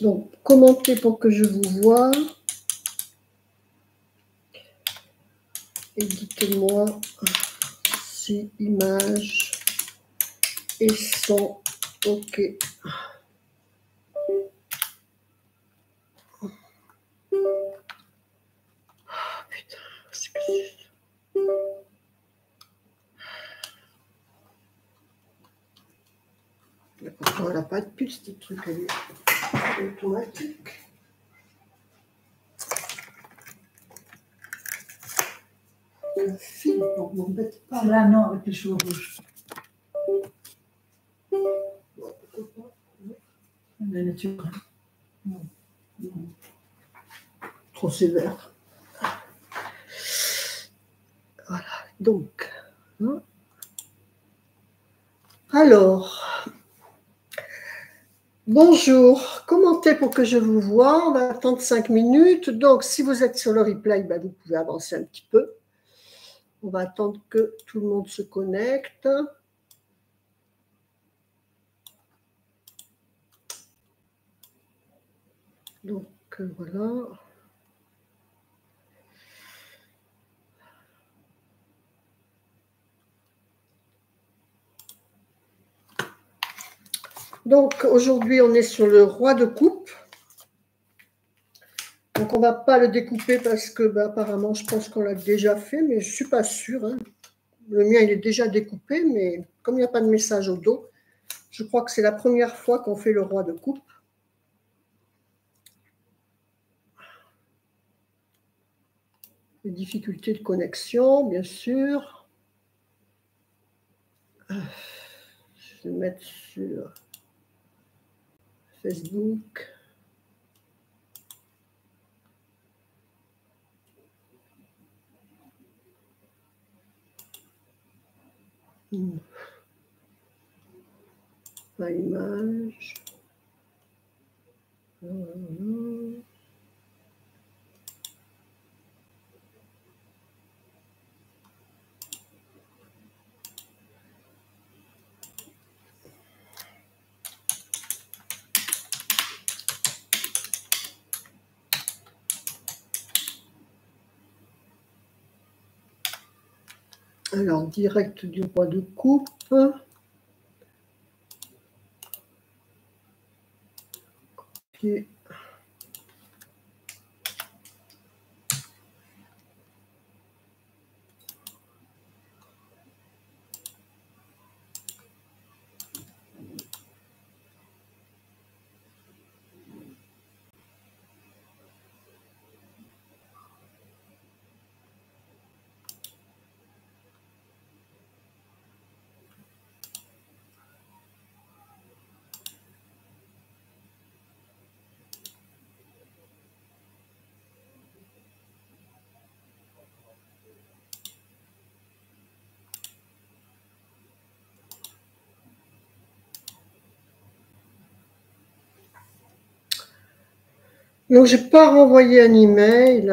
Donc, commentez pour que je vous voie. Et dites-moi si image et son OK. Putain, c'est que c'est... Pourtant, elle n'a pas de puce, ce truc, elle est automatique. Le fil, on ne m'embête pas. Là, non, avec les cheveux rouges. La nature. Non. Non. Trop sévère. Voilà, donc. Hein. Alors, bonjour, commentez pour que je vous voie. On va attendre 5 minutes. Donc, si vous êtes sur le replay, ben, vous pouvez avancer un petit peu. On va attendre que tout le monde se connecte. Donc, voilà. Donc, aujourd'hui, on est sur le roi de coupe. Donc, on ne va pas le découper parce que, ben, apparemment, je pense qu'on l'a déjà fait, mais je ne suis pas sûre. Hein. Le mien, il est déjà découpé, mais comme il n'y a pas de message au dos, je crois que c'est la première fois qu'on fait le roi de coupe. Les difficultés de connexion, bien sûr. Je vais mettre sur Facebook. Pas image. Alors, direct du roi de coupe. Copier. Donc, je n'ai pas renvoyé un email.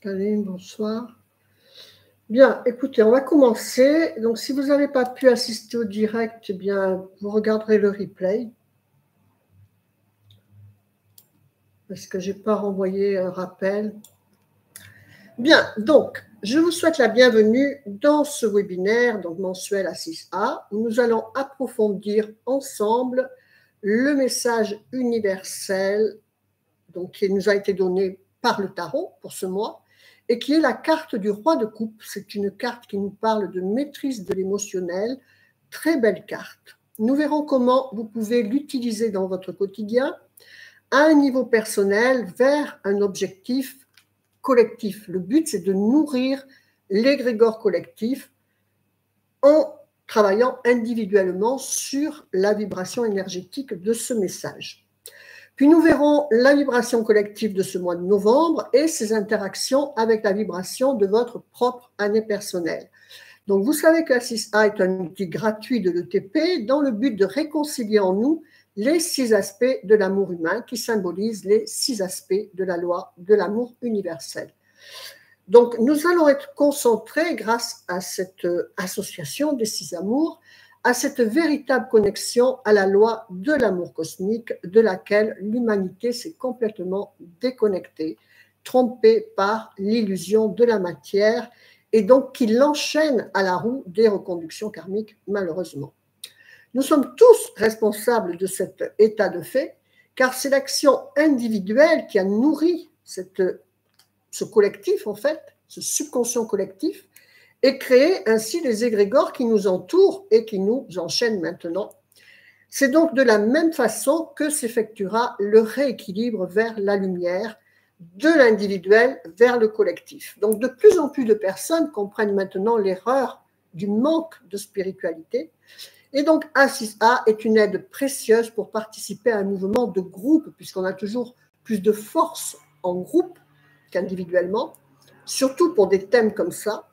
Allez, bonsoir. Bien, écoutez, on va commencer. Donc, si vous n'avez pas pu assister au direct, eh bien, vous regarderez le replay. Parce que je n'ai pas renvoyé un rappel. Bien, donc, je vous souhaite la bienvenue dans ce webinaire donc mensuel à 6A, où nous allons approfondir ensemble le message universel donc, qui nous a été donné par le tarot pour ce mois, et qui est la carte du roi de coupe. C'est une carte qui nous parle de maîtrise de l'émotionnel. Très belle carte. Nous verrons comment vous pouvez l'utiliser dans votre quotidien à un niveau personnel vers un objectif collectif. Le but, c'est de nourrir l'égrégore collectif en travaillant individuellement sur la vibration énergétique de ce message. Puis nous verrons la vibration collective de ce mois de novembre et ses interactions avec la vibration de votre propre année personnelle. Donc vous savez que la 6A est un outil gratuit de l'ETP dans le but de réconcilier en nous les 6 aspects de l'amour humain qui symbolisent les 6 aspects de la loi de l'amour universel. Donc, nous allons être concentrés, grâce à cette association des 6 amours, à cette véritable connexion à la loi de l'amour cosmique, de laquelle l'humanité s'est complètement déconnectée, trompée par l'illusion de la matière, et donc qui l'enchaîne à la roue des reconductions karmiques, malheureusement. Nous sommes tous responsables de cet état de fait, car c'est l'action individuelle qui a nourri ce collectif, en fait, ce subconscient collectif, et créé ainsi les égrégores qui nous entourent et qui nous enchaînent maintenant. C'est donc de la même façon que s'effectuera le rééquilibre vers la lumière, de l'individuel vers le collectif. Donc de plus en plus de personnes comprennent maintenant l'erreur du manque de spiritualité. Et donc A6A est une aide précieuse pour participer à un mouvement de groupe, puisqu'on a toujours plus de force en groupe qu'individuellement, surtout pour des thèmes comme ça,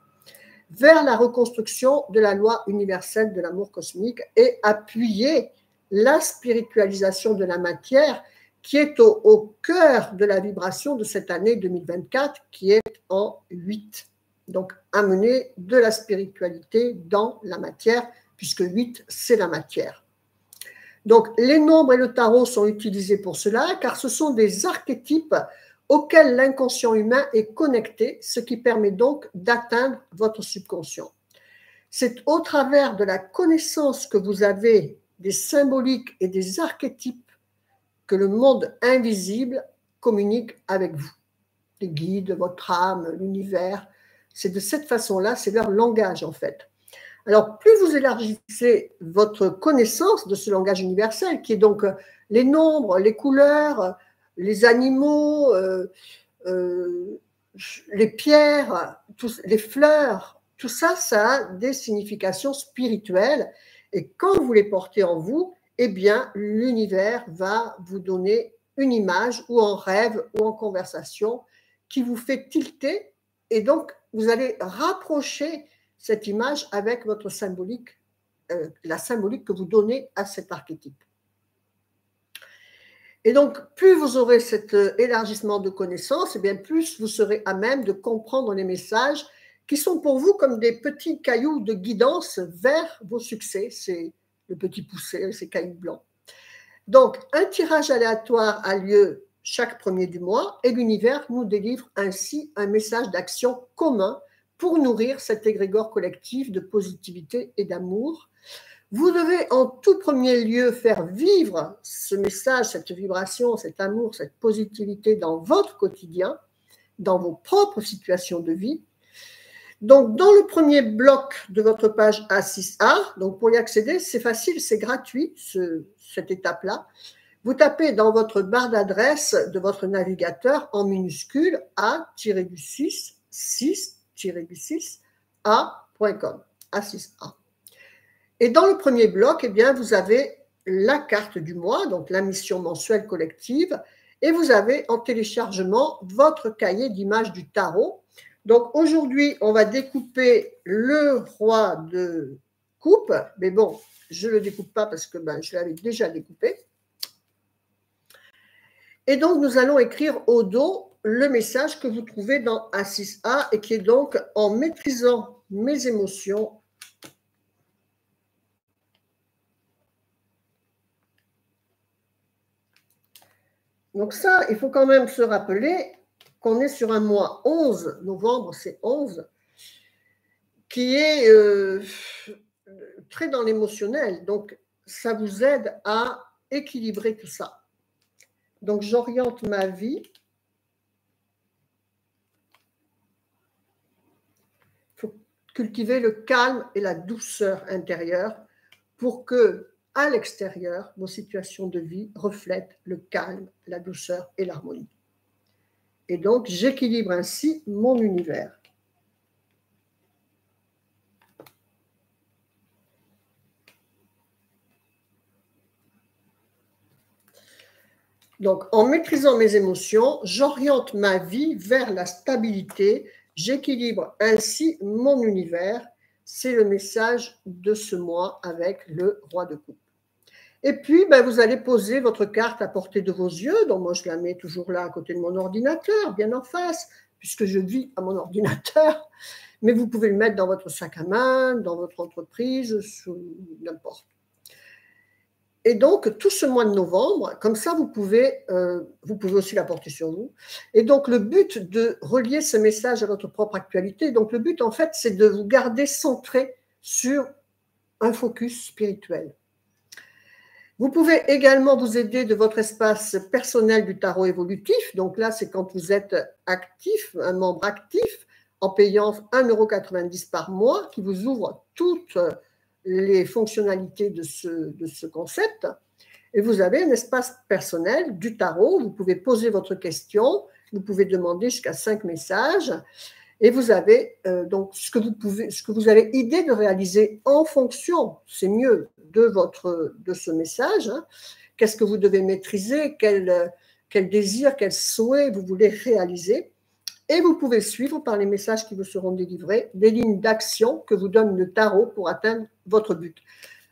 vers la reconstruction de la loi universelle de l'amour cosmique et appuyer la spiritualisation de la matière qui est au cœur de la vibration de cette année 2024, qui est en 8. Donc, amener de la spiritualité dans la matière, puisque 8, c'est la matière. Donc, les nombres et le tarot sont utilisés pour cela, car ce sont des archétypes auxquels l'inconscient humain est connecté, ce qui permet donc d'atteindre votre subconscient. C'est au travers de la connaissance que vous avez des symboliques et des archétypes que le monde invisible communique avec vous. Les guides, votre âme, l'univers, c'est de cette façon-là, c'est leur langage en fait. Alors, plus vous élargissez votre connaissance de ce langage universel, qui est donc les nombres, les couleurs, les animaux, les pierres, les fleurs, tout ça, ça a des significations spirituelles. Et quand vous les portez en vous, eh bien, l'univers va vous donner une image ou en rêve ou en conversation qui vous fait tilter. Et donc, vous allez rapprocher cette image avec votre symbolique, la symbolique que vous donnez à cet archétype. Et donc, plus vous aurez cet élargissement de connaissances, et bien plus vous serez à même de comprendre les messages qui sont pour vous comme des petits cailloux de guidance vers vos succès, c'est le petit poussé, ces cailloux blancs. Donc, un tirage aléatoire a lieu chaque premier du mois et l'univers nous délivre ainsi un message d'action commun pour nourrir cet égrégore collectif de positivité et d'amour. Vous devez en tout premier lieu faire vivre ce message, cette vibration, cet amour, cette positivité dans votre quotidien, dans vos propres situations de vie. Donc, dans le premier bloc de votre page A6A, donc pour y accéder, c'est facile, c'est gratuit, cette étape-là. Vous tapez dans votre barre d'adresse de votre navigateur en minuscule A-6, 6-6, A.com, A6A. Et dans le premier bloc, eh bien, vous avez la carte du mois, donc la mission mensuelle collective, et vous avez en téléchargement votre cahier d'images du tarot. Donc aujourd'hui, on va découper le roi de coupe, mais bon, je ne le découpe pas parce que je l'avais déjà découpé. Et donc, nous allons écrire au dos le message que vous trouvez dans A6A et qui est donc en maîtrisant mes émotions. Donc ça, il faut quand même se rappeler qu'on est sur un mois 11, novembre c'est 11, qui est très dans l'émotionnel. Donc, ça vous aide à équilibrer tout ça. Donc, j'oriente ma vie. Il faut cultiver le calme et la douceur intérieure pour que, à l'extérieur, vos situations de vie reflètent le calme, la douceur et l'harmonie. Et donc, j'équilibre ainsi mon univers. Donc, en maîtrisant mes émotions, j'oriente ma vie vers la stabilité, j'équilibre ainsi mon univers. C'est le message de ce mois avec le roi de coupe. Et puis, vous allez poser votre carte à portée de vos yeux. Donc, moi, je la mets toujours là à côté de mon ordinateur, bien en face, puisque je vis à mon ordinateur, mais vous pouvez le mettre dans votre sac à main, dans votre entreprise, n'importe. Et donc, tout ce mois de novembre, comme ça, vous pouvez aussi l'apporter sur vous. Et donc, le but de relier ce message à votre propre actualité, donc le but, en fait, c'est de vous garder centré sur un focus spirituel. Vous pouvez également vous aider de votre espace personnel du tarot évolutif. Donc là, c'est quand vous êtes actif, un membre actif, en payant 1,90 € par mois, qui vous ouvre toutes les fonctionnalités de ce concept. Et vous avez un espace personnel du tarot. Vous pouvez poser votre question. Vous pouvez demander jusqu'à 5 messages. Et vous avez donc ce que vous avez idée de réaliser en fonction, c'est mieux, de ce message. Hein. Qu'est-ce que vous devez maîtriser, quel désir, quel souhait vous voulez réaliser. Et vous pouvez suivre par les messages qui vous seront délivrés des lignes d'action que vous donne le tarot pour atteindre votre but.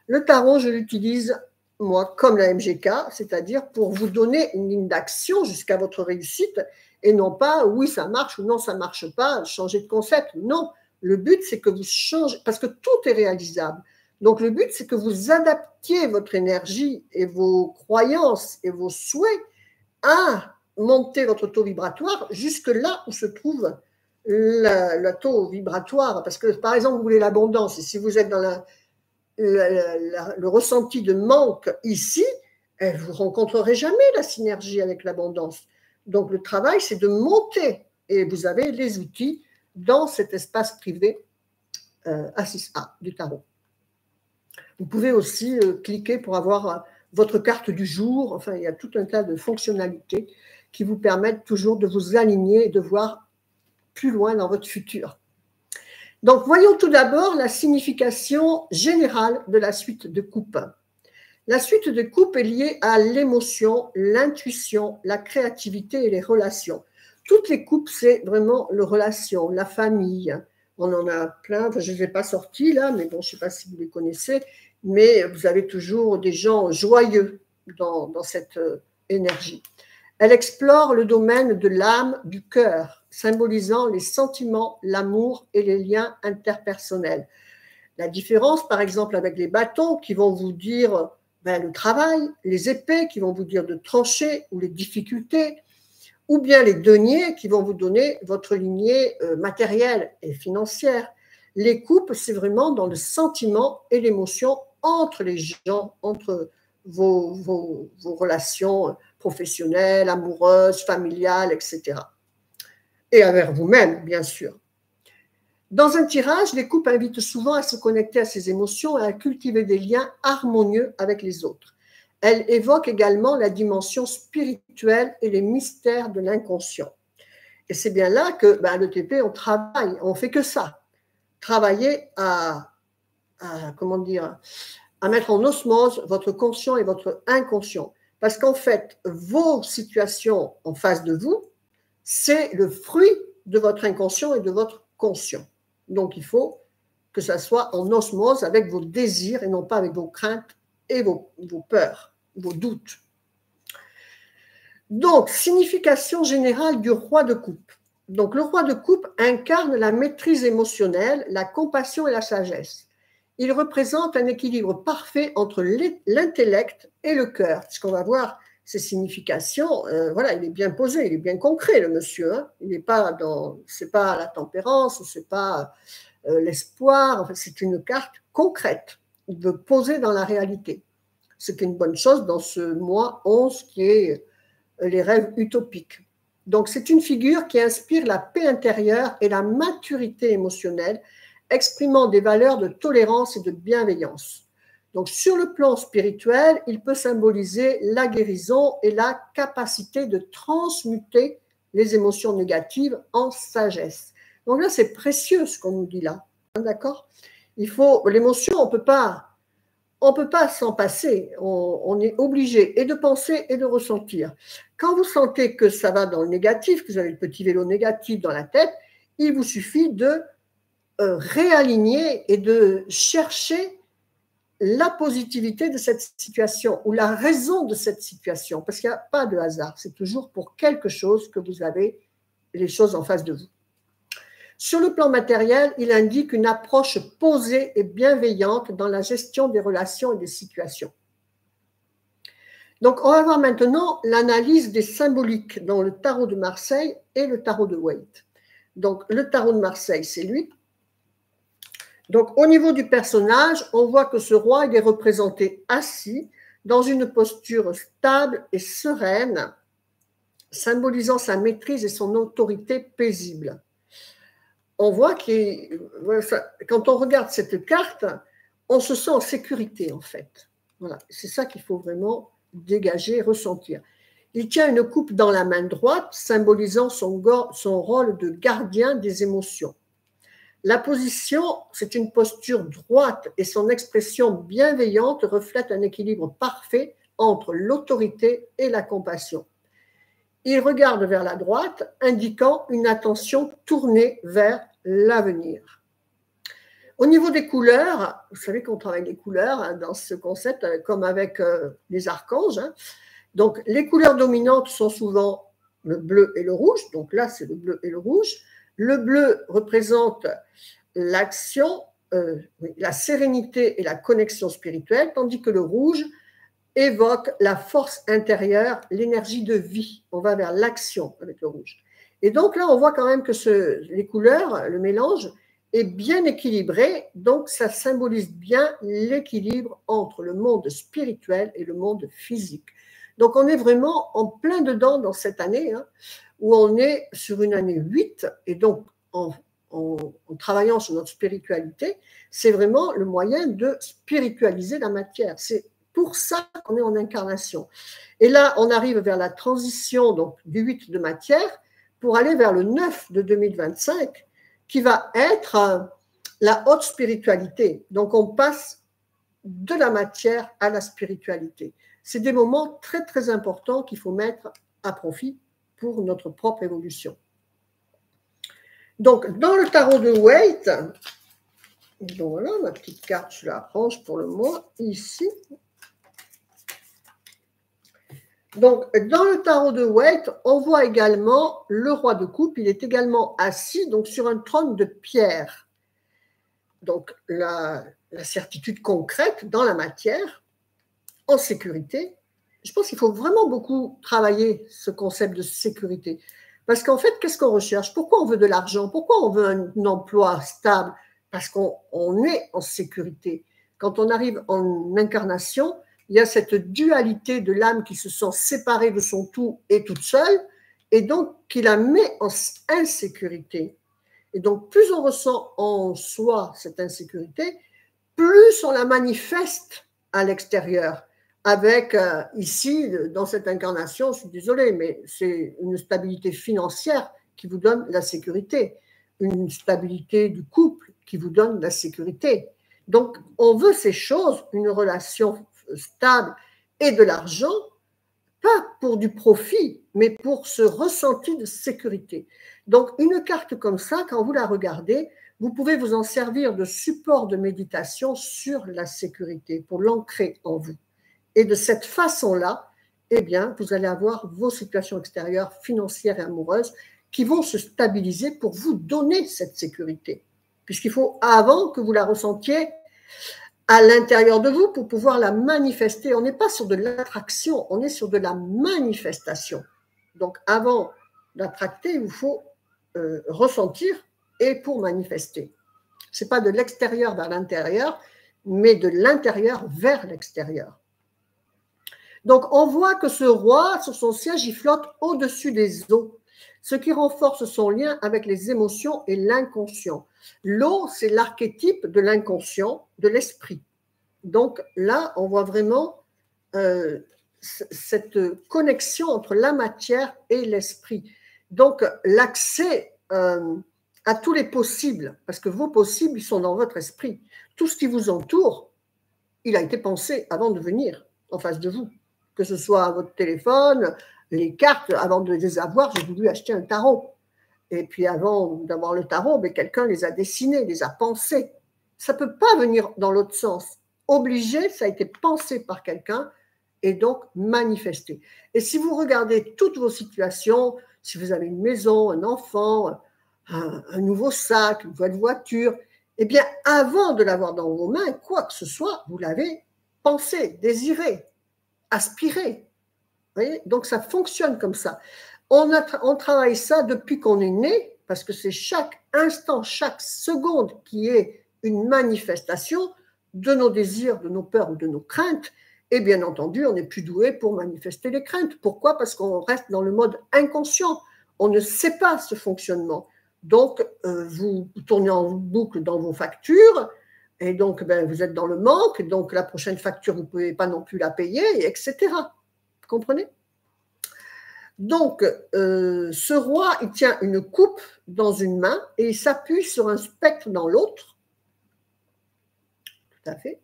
Le tarot, je l'utilise, moi, comme la MGK, c'est-à-dire pour vous donner une ligne d'action jusqu'à votre réussite et non pas oui, ça marche ou non, ça ne marche pas, changer de concept. Non, le but, c'est que vous changez, parce que tout est réalisable. Donc, le but, c'est que vous adaptiez votre énergie et vos croyances et vos souhaits à monter votre taux vibratoire jusque là où se trouve le taux vibratoire. Parce que, par exemple, vous voulez l'abondance, et si vous êtes dans le ressenti de manque ici, vous ne rencontrerez jamais la synergie avec l'abondance. Donc, le travail, c'est de monter, et vous avez les outils dans cet espace privé A6A du tarot. Vous pouvez aussi cliquer pour avoir votre carte du jour. Enfin, il y a tout un tas de fonctionnalités qui vous permettent toujours de vous aligner et de voir plus loin dans votre futur. Donc, voyons tout d'abord la signification générale de la suite de coupe. La suite de coupe est liée à l'émotion, l'intuition, la créativité et les relations. Toutes les coupes, c'est vraiment les relations, la famille. On en a plein, enfin, je ne les ai pas sortis là, mais bon, je ne sais pas si vous les connaissez, mais vous avez toujours des gens joyeux dans cette énergie. Elle explore le domaine de l'âme, du cœur, symbolisant les sentiments, l'amour et les liens interpersonnels. La différence, par exemple, avec les bâtons qui vont vous dire le travail, les épées qui vont vous dire de trancher ou les difficultés, ou bien les deniers qui vont vous donner votre lignée matérielle et financière. Les coupes, c'est vraiment dans le sentiment et l'émotion entre les gens, entre vos relations professionnelles, amoureuses, familiales, etc. Et avec vous-même, bien sûr. Dans un tirage, les coupes invitent souvent à se connecter à ses émotions et à cultiver des liens harmonieux avec les autres. Elles évoquent également la dimension spirituelle et les mystères de l'inconscient. Et c'est bien là que l'ETP, on travaille, on ne fait que ça. Travailler à mettre en osmose votre conscient et votre inconscient. Parce qu'en fait, vos situations en face de vous, c'est le fruit de votre inconscient et de votre conscient. Donc, il faut que ça soit en osmose avec vos désirs et non pas avec vos craintes et vos peurs, vos doutes. Donc, signification générale du roi de coupe. Donc, le roi de coupe incarne la maîtrise émotionnelle, la compassion et la sagesse. Il représente un équilibre parfait entre l'intellect et le cœur. Puisqu'on va voir ces significations, il est bien posé, il est bien concret, le monsieur. Hein. Il n'est pas c'est pas la tempérance, c'est pas l'espoir. Enfin, c'est une carte concrète, posée dans la réalité. Ce qui est une bonne chose dans ce mois 11 qui est les rêves utopiques. Donc, c'est une figure qui inspire la paix intérieure et la maturité émotionnelle, exprimant des valeurs de tolérance et de bienveillance. Donc, sur le plan spirituel, il peut symboliser la guérison et la capacité de transmuter les émotions négatives en sagesse. Donc là, c'est précieux ce qu'on nous dit là, d'accord ? L'émotion, on peut pas s'en passer, on est obligé et de penser et de ressentir. Quand vous sentez que ça va dans le négatif, que vous avez le petit vélo négatif dans la tête, il vous suffit de réaligner et de chercher la positivité de cette situation ou la raison de cette situation, parce qu'il n'y a pas de hasard, c'est toujours pour quelque chose que vous avez les choses en face de vous. Sur le plan matériel, il indique une approche posée et bienveillante dans la gestion des relations et des situations. Donc, on va voir maintenant l'analyse des symboliques dans le tarot de Marseille et le tarot de Waite. Donc, le tarot de Marseille, c'est lui. Donc, au niveau du personnage, on voit que ce roi, il est représenté assis dans une posture stable et sereine, symbolisant sa maîtrise et son autorité paisible. On voit que quand on regarde cette carte, on se sent en sécurité, en fait. Voilà, c'est ça qu'il faut vraiment dégager, ressentir. Il tient une coupe dans la main droite, symbolisant son rôle de gardien des émotions. La position, c'est une posture droite et son expression bienveillante reflète un équilibre parfait entre l'autorité et la compassion. Il regarde vers la droite, indiquant une attention tournée vers l'avenir. Au niveau des couleurs, vous savez qu'on travaille les couleurs dans ce concept, comme avec les archanges. Donc, les couleurs dominantes sont souvent le bleu et le rouge. Donc là, c'est le bleu et le rouge. Le bleu représente l'action, la sérénité et la connexion spirituelle, tandis que le rouge évoque la force intérieure, l'énergie de vie. On va vers l'action avec le rouge. Et donc là, on voit quand même que les couleurs, le mélange, est bien équilibré. Donc, ça symbolise bien l'équilibre entre le monde spirituel et le monde physique. Donc, on est vraiment en plein dedans dans cette année, où on est sur une année 8. Et donc, en travaillant sur notre spiritualité, c'est vraiment le moyen de spiritualiser la matière. C'est pour ça qu'on est en incarnation. Et là, on arrive vers la transition donc, du 8 de matière pour aller vers le 9 de 2025, qui va être la haute spiritualité. Donc, on passe de la matière à la spiritualité. C'est des moments très, très importants qu'il faut mettre à profit pour notre propre évolution. Donc, dans le tarot de Waite, donc voilà, ma petite carte, je la range pour le moment ici. Donc, dans le tarot de Waite, on voit également le roi de coupe. Il est également assis donc, sur un trône de pierre. Donc, la certitude concrète dans la matière, en sécurité. Je pense qu'il faut vraiment beaucoup travailler ce concept de sécurité. Parce qu'en fait, qu'est-ce qu'on recherche? Pourquoi on veut de l'argent? Pourquoi on veut un emploi stable? Parce qu'on est en sécurité. Quand on arrive en incarnation, il y a cette dualité de l'âme qui se sent séparée de son tout et toute seule, et donc qui la met en insécurité. Et donc, plus on ressent en soi cette insécurité, plus on la manifeste à l'extérieur. Avec, ici, dans cette incarnation, je suis désolée, mais c'est une stabilité financière qui vous donne la sécurité, une stabilité du couple qui vous donne la sécurité. Donc, on veut ces choses, une relation stable et de l'argent, pas pour du profit, mais pour ce ressenti de sécurité. Donc, une carte comme ça, quand vous la regardez, vous pouvez vous en servir de support de méditation sur la sécurité, pour l'ancrer en vous. Et de cette façon-là, eh bien, vous allez avoir vos situations extérieures, financières et amoureuses qui vont se stabiliser pour vous donner cette sécurité. Puisqu'il faut avant que vous la ressentiez à l'intérieur de vous pour pouvoir la manifester. On n'est pas sur de l'attraction, on est sur de la manifestation. Donc, avant d'attracter, il vous faut ressentir et pour manifester. Ce n'est pas de l'extérieur vers l'intérieur, mais de l'intérieur vers l'extérieur. Donc, on voit que ce roi, sur son siège, il flotte au-dessus des eaux, ce qui renforce son lien avec les émotions et l'inconscient. L'eau, c'est l'archétype de l'inconscient, de l'esprit. Donc là, on voit vraiment cette connexion entre la matière et l'esprit. Donc, l'accès à tous les possibles, parce que vos possibles, ils sont dans votre esprit. Tout ce qui vous entoure, il a été pensé avant de venir en face de vous. Que ce soit votre téléphone, les cartes, avant de les avoir, j'ai voulu acheter un tarot. Et puis avant d'avoir le tarot, quelqu'un les a dessinés, les a pensés. Ça ne peut pas venir dans l'autre sens. Obligé, ça a été pensé par quelqu'un et donc manifesté. Et si vous regardez toutes vos situations, si vous avez une maison, un enfant, un nouveau sac, une nouvelle voiture, eh bien, avant de l'avoir dans vos mains, quoi que ce soit, vous l'avez pensé, désiré, aspiré. Vous voyez? Donc, ça fonctionne comme ça. On travaille ça depuis qu'on est né, parce que c'est chaque instant, chaque seconde qui est une manifestation de nos désirs, de nos peurs ou de nos craintes. Et bien entendu, on n'est plus doué pour manifester les craintes. Pourquoi? Parce qu'on reste dans le mode inconscient. On ne sait pas ce fonctionnement. Donc, vous tournez en boucle dans vos factures, et donc vous êtes dans le manque, donc la prochaine facture, vous ne pouvez pas non plus la payer, etc. Vous comprenez? Donc, ce roi, il tient une coupe dans une main et il s'appuie sur un spectre dans l'autre, tout à fait,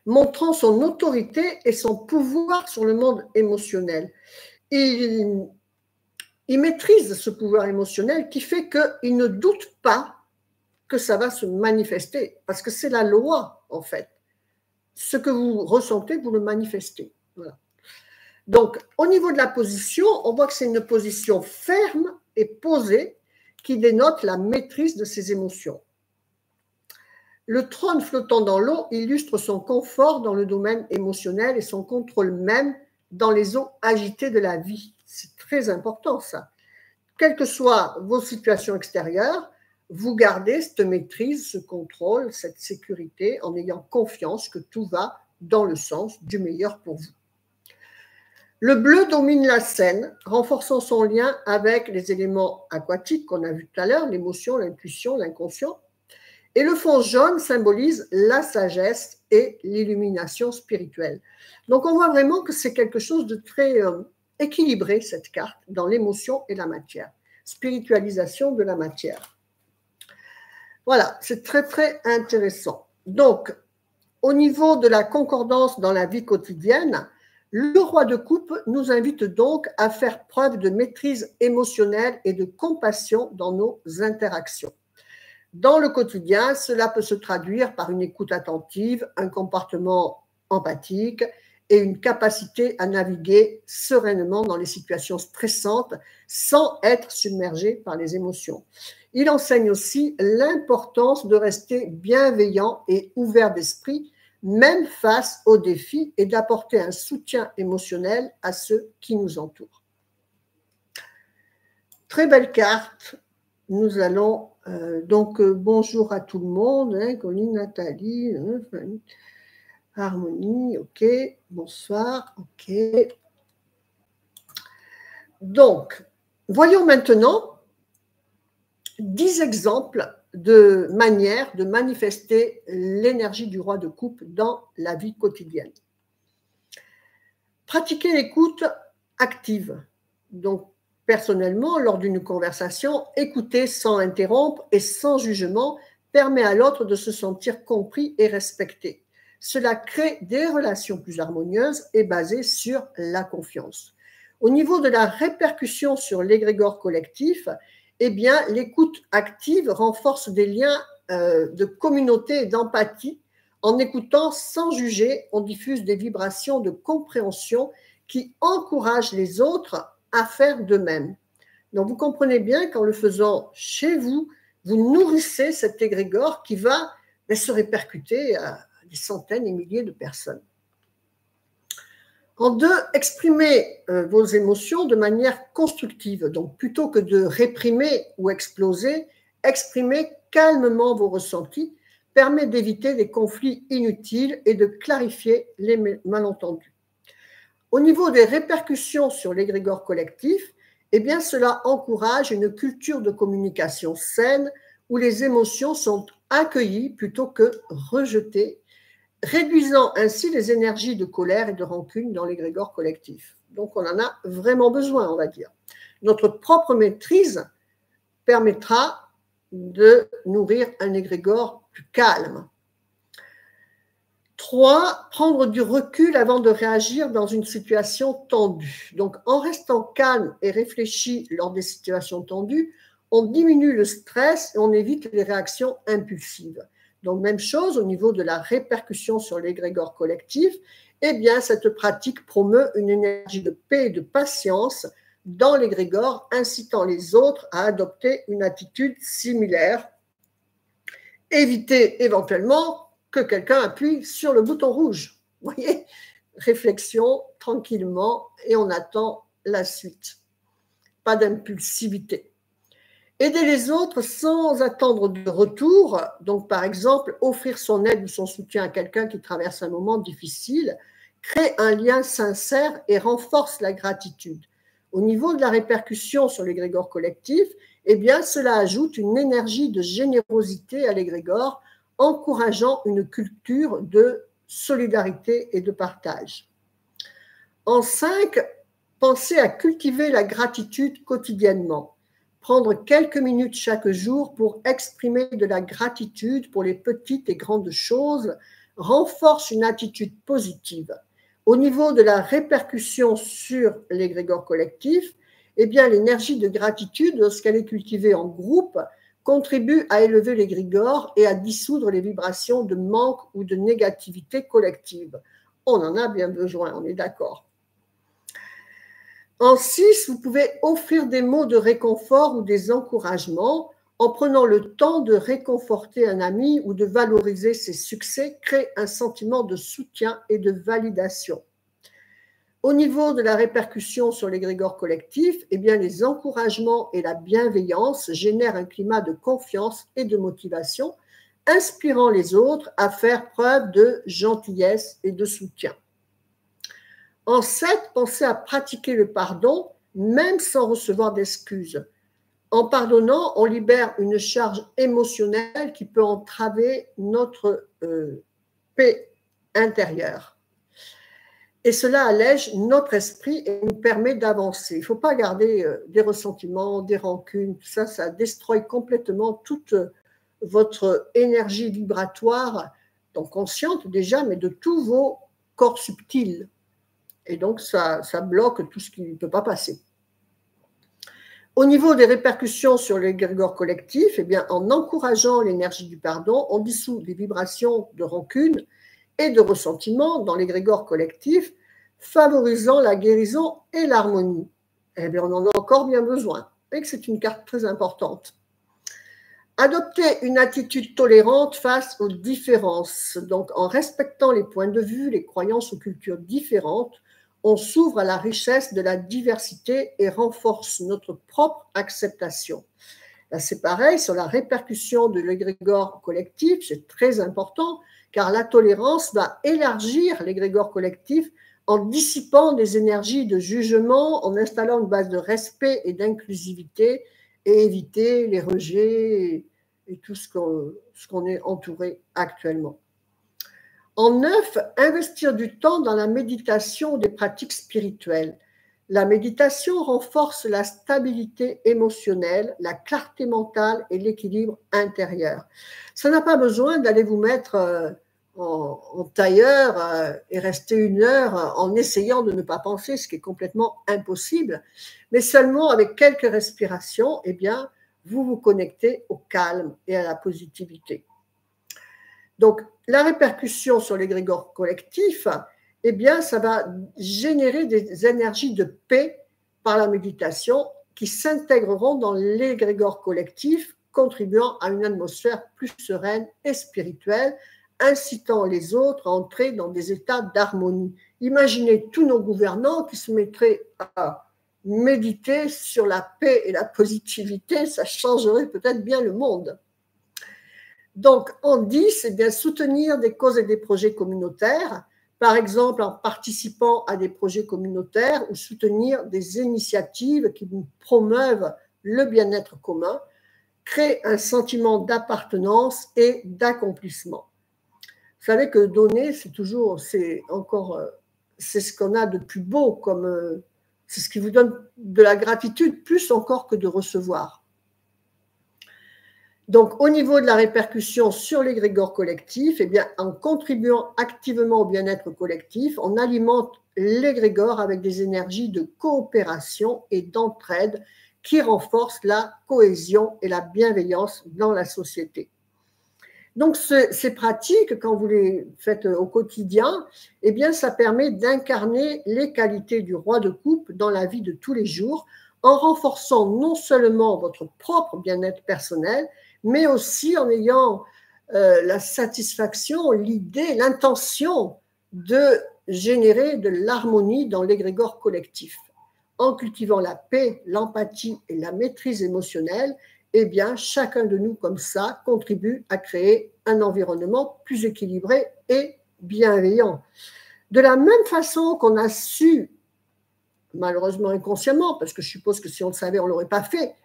montrant son autorité et son pouvoir sur le monde émotionnel. Il maîtrise ce pouvoir émotionnel qui fait qu'il ne doute pas que ça va se manifester, parce que c'est la loi, en fait. Ce que vous ressentez, vous le manifestez. Voilà. Donc, au niveau de la position, on voit que c'est une position ferme et posée qui dénote la maîtrise de ses émotions. Le trône flottant dans l'eau illustre son confort dans le domaine émotionnel et son contrôle même dans les eaux agitées de la vie. C'est très important, ça. Quelles que soient vos situations extérieures, vous gardez cette maîtrise, ce contrôle, cette sécurité en ayant confiance que tout va dans le sens du meilleur pour vous. Le bleu domine la scène, renforçant son lien avec les éléments aquatiques qu'on a vus tout à l'heure, l'émotion, l'intuition, l'inconscient. Et le fond jaune symbolise la sagesse et l'illumination spirituelle. Donc on voit vraiment que c'est quelque chose de très équilibré, cette carte, dans l'émotion et la matière. Spiritualisation de la matière. Voilà, c'est très très intéressant. Donc, au niveau de la concordance dans la vie quotidienne, le roi de coupe nous invite donc à faire preuve de maîtrise émotionnelle et de compassion dans nos interactions. Dans le quotidien, cela peut se traduire par une écoute attentive, un comportement empathique et une capacité à naviguer sereinement dans les situations stressantes sans être submergé par les émotions. Il enseigne aussi l'importance de rester bienveillant et ouvert d'esprit même face aux défis, et d'apporter un soutien émotionnel à ceux qui nous entourent. Très belle carte. Nous allons bonjour à tout le monde, hein, Colline, Nathalie, Harmonie, ok, bonsoir, ok. Donc, voyons maintenant 10 exemples de manière de manifester l'énergie du roi de coupe dans la vie quotidienne. Pratiquer l'écoute active. Donc, personnellement, lors d'une conversation, écouter sans interrompre et sans jugement permet à l'autre de se sentir compris et respecté. Cela crée des relations plus harmonieuses et basées sur la confiance. Au niveau de la répercussion sur l'égrégore collectif, eh bien, l'écoute active renforce des liens de communauté et d'empathie. En écoutant sans juger, on diffuse des vibrations de compréhension qui encouragent les autres à faire de même. Donc, vous comprenez bien qu'en le faisant chez vous, vous nourrissez cet égrégore qui va se répercuter à des centaines et milliers de personnes. En deux, exprimez vos émotions de manière constructive. Donc, plutôt que de réprimer ou exploser, exprimez calmement vos ressentis, permet d'éviter des conflits inutiles et de clarifier les malentendus. Au niveau des répercussions sur l'égrégore collectif, eh bien, cela encourage une culture de communication saine où les émotions sont accueillies plutôt que rejetées, réduisant ainsi les énergies de colère et de rancune dans l'égrégore collectif. Donc, on en a vraiment besoin, on va dire. Notre propre maîtrise permettra de nourrir un égrégore plus calme. 3, prendre du recul avant de réagir dans une situation tendue. Donc, en restant calme et réfléchi lors des situations tendues, on diminue le stress et on évite les réactions impulsives. Donc, même chose au niveau de la répercussion sur l'égrégore collectif, eh bien, cette pratique promeut une énergie de paix et de patience dans l'égrégore, incitant les autres à adopter une attitude similaire. Évitez éventuellement que quelqu'un appuie sur le bouton rouge. Vous voyez, réflexion tranquillement et on attend la suite. Pas d'impulsivité. Aider les autres sans attendre de retour, donc par exemple offrir son aide ou son soutien à quelqu'un qui traverse un moment difficile, crée un lien sincère et renforce la gratitude. Au niveau de la répercussion sur l'égrégore collectif, eh bien, cela ajoute une énergie de générosité à l'égrégore, encourageant une culture de solidarité et de partage. En 5, pensez à cultiver la gratitude quotidiennement. Prendre quelques minutes chaque jour pour exprimer de la gratitude pour les petites et grandes choses renforce une attitude positive. Au niveau de la répercussion sur l'égrégore collectif, eh bien, l'énergie de gratitude, lorsqu'elle est cultivée en groupe, contribue à élever l'égrégore et à dissoudre les vibrations de manque ou de négativité collective. On en a bien besoin, on est d'accord. En 6, vous pouvez offrir des mots de réconfort ou des encouragements en prenant le temps de réconforter un ami ou de valoriser ses succès, crée un sentiment de soutien et de validation. Au niveau de la répercussion sur l'égrégore collectif, eh bien, les encouragements et la bienveillance génèrent un climat de confiance et de motivation, inspirant les autres à faire preuve de gentillesse et de soutien. En 7, pensez à pratiquer le pardon, même sans recevoir d'excuses. En pardonnant, on libère une charge émotionnelle qui peut entraver notre paix intérieure. Et cela allège notre esprit et nous permet d'avancer. Il ne faut pas garder des ressentiments, des rancunes, tout ça, ça détruit complètement toute votre énergie vibratoire, donc consciente déjà, mais de tous vos corps subtils. Et donc, ça bloque tout ce qui ne peut pas passer. Au niveau des répercussions sur l'égrégore collectif, eh bien, en encourageant l'énergie du pardon, on dissout les vibrations de rancune et de ressentiment dans l'égrégore collectif, favorisant la guérison et l'harmonie. Eh bien, on en a encore bien besoin, et que c'est une carte très importante. Adopter une attitude tolérante face aux différences, donc en respectant les points de vue, les croyances ou cultures différentes, on s'ouvre à la richesse de la diversité et renforce notre propre acceptation. Là, c'est pareil, sur la répercussion de l'égrégore collectif, c'est très important, car la tolérance va élargir l'égrégore collectif en dissipant des énergies de jugement, en installant une base de respect et d'inclusivité, et éviter les rejets et tout ce qu'on est entouré actuellement. En 9, investir du temps dans la méditation ou des pratiques spirituelles. La méditation renforce la stabilité émotionnelle, la clarté mentale et l'équilibre intérieur. Ça n'a pas besoin d'aller vous mettre en tailleur et rester 1 heure en essayant de ne pas penser, ce qui est complètement impossible, mais seulement avec quelques respirations, eh bien, vous vous connectez au calme et à la positivité. Donc, la répercussion sur l'égrégore collectif, eh bien, ça va générer des énergies de paix par la méditation qui s'intégreront dans l'égrégore collectif, contribuant à une atmosphère plus sereine et spirituelle, incitant les autres à entrer dans des états d'harmonie. Imaginez tous nos gouvernants qui se mettraient à méditer sur la paix et la positivité, ça changerait peut-être bien le monde. Donc, en 10, eh bien, soutenir des causes et des projets communautaires, par exemple en participant à des projets communautaires ou soutenir des initiatives qui promeuvent le bien-être commun, crée un sentiment d'appartenance et d'accomplissement. Vous savez que donner, c'est ce qu'on a de plus beau, c'est ce qui vous donne de la gratitude, plus encore que de recevoir. Donc, au niveau de la répercussion sur l'égrégore collectif, eh bien, en contribuant activement au bien-être collectif, on alimente l'égrégore avec des énergies de coopération et d'entraide qui renforcent la cohésion et la bienveillance dans la société. Donc, ces pratiques, quand vous les faites au quotidien, eh bien, ça permet d'incarner les qualités du roi de coupe dans la vie de tous les jours, en renforçant non seulement votre propre bien-être personnel, mais aussi en ayant la satisfaction, l'idée, l'intention de générer de l'harmonie dans l'égrégore collectif. En cultivant la paix, l'empathie et la maîtrise émotionnelle, eh bien, chacun de nous, comme ça, contribue à créer un environnement plus équilibré et bienveillant. De la même façon qu'on a su, malheureusement inconsciemment, parce que je suppose que si on le savait, on ne l'aurait pas fait,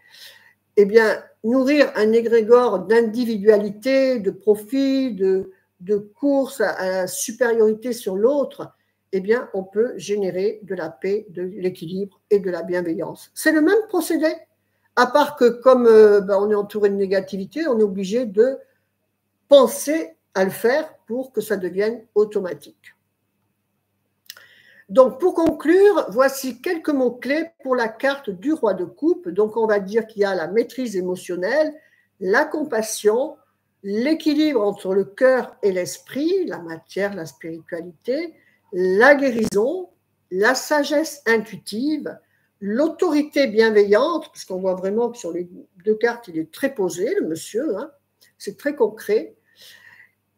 eh bien, nourrir un égrégore d'individualité, de profit, de course à la supériorité sur l'autre, eh bien, on peut générer de la paix, de l'équilibre et de la bienveillance. C'est le même procédé, à part que comme on est entouré de négativité, on est obligé de penser à le faire pour que ça devienne automatique. Donc, pour conclure, voici quelques mots-clés pour la carte du roi de coupe. Donc, on va dire qu'il y a la maîtrise émotionnelle, la compassion, l'équilibre entre le cœur et l'esprit, la matière, la spiritualité, la guérison, la sagesse intuitive, l'autorité bienveillante, parce qu'on voit vraiment que sur les deux cartes, il est très posé, le monsieur, hein, c'est très concret,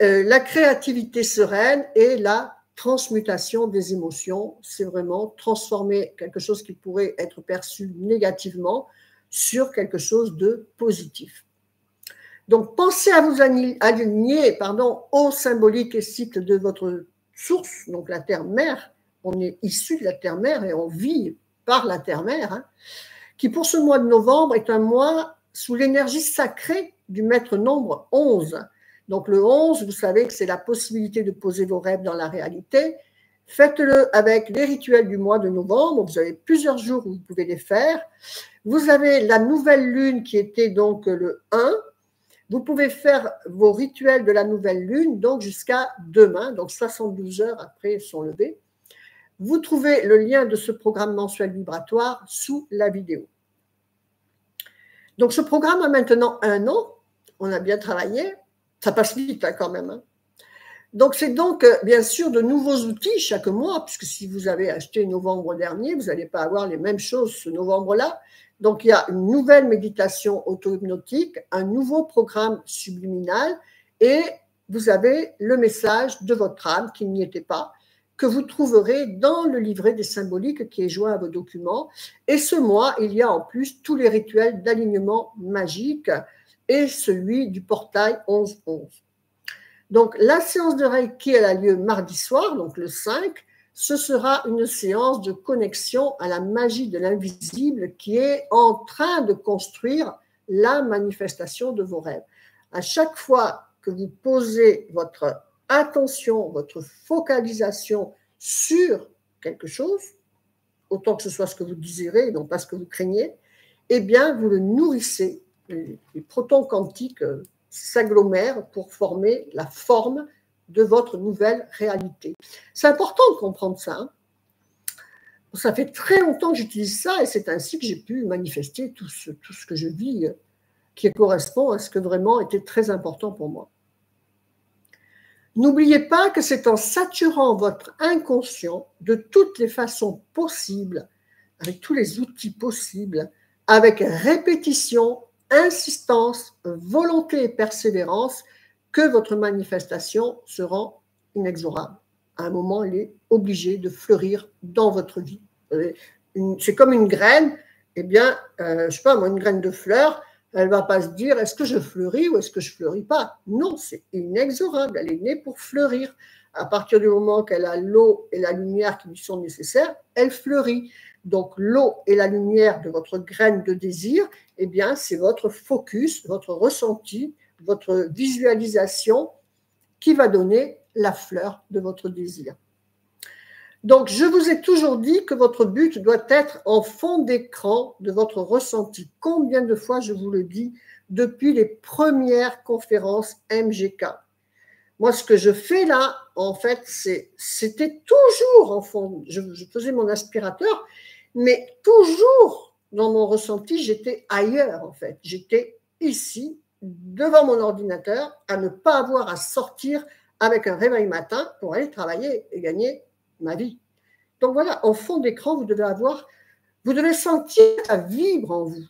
la créativité sereine et la transmutation des émotions, c'est vraiment transformer quelque chose qui pourrait être perçu négativement sur quelque chose de positif. Donc, pensez à vous aligner au symbolique et cycle de votre source, donc la Terre-Mère. On est issu de la Terre-Mère et on vit par la Terre-Mère, hein, qui pour ce mois de novembre est un mois sous l'énergie sacrée du maître nombre 11. Donc le 11, vous savez que c'est la possibilité de poser vos rêves dans la réalité. Faites-le avec les rituels du mois de novembre. Vous avez plusieurs jours où vous pouvez les faire. Vous avez la nouvelle lune qui était donc le 1. Vous pouvez faire vos rituels de la nouvelle lune donc jusqu'à demain, donc 72 heures après son lever. Vous trouvez le lien de ce programme mensuel vibratoire sous la vidéo. Donc ce programme a maintenant 1 an. On a bien travaillé. Ça passe vite hein, quand même. Hein. Donc, c'est donc bien sûr de nouveaux outils chaque mois, puisque si vous avez acheté novembre dernier, vous n'allez pas avoir les mêmes choses ce novembre-là. Donc, il y a une nouvelle méditation auto-hypnotique, un nouveau programme subliminal et vous avez le message de votre âme qui n'y était pas, que vous trouverez dans le livret des symboliques qui est joint à vos documents. Et ce mois, il y a en plus tous les rituels d'alignement magique et celui du portail 11-11. Donc, la séance de Reiki, elle a lieu mardi soir, donc le 5. Ce sera une séance de connexion à la magie de l'invisible qui est en train de construire la manifestation de vos rêves. À chaque fois que vous posez votre attention, votre focalisation sur quelque chose, autant que ce soit ce que vous désirez, non pas ce que vous craignez, eh bien, vous le nourrissez. Les protons quantiques s'agglomèrent pour former la forme de votre nouvelle réalité. C'est important de comprendre ça. Hein. Ça fait très longtemps que j'utilise ça et c'est ainsi que j'ai pu manifester tout ce que je vis qui correspond à ce que vraiment était très important pour moi. N'oubliez pas que c'est en saturant votre inconscient de toutes les façons possibles, avec tous les outils possibles, avec répétition, insistance, volonté et persévérance, que votre manifestation se rend inexorable. À un moment, elle est obligée de fleurir dans votre vie. C'est comme une graine, eh bien, je ne sais pas, moi, une graine de fleur, elle ne va pas se dire est-ce que je fleuris ou est-ce que je ne fleuris pas. Non, c'est inexorable, elle est née pour fleurir. À partir du moment qu'elle a l'eau et la lumière qui lui sont nécessaires, elle fleurit. Donc l'eau et la lumière de votre graine de désir, eh bien, c'est votre focus, votre ressenti, votre visualisation qui va donner la fleur de votre désir. Donc, je vous ai toujours dit que votre but doit être en fond d'écran de votre ressenti. Combien de fois je vous le dis depuis les premières conférences MGK. Moi, ce que je fais là, en fait, c'était toujours en fond. Je faisais mon aspirateur, mais toujours dans mon ressenti, j'étais ailleurs, en fait. J'étais ici, devant mon ordinateur à ne pas avoir à sortir avec un réveil matin pour aller travailler et gagner ma vie. Donc voilà, en fond d'écran, vous devez sentir ça vibre en vous.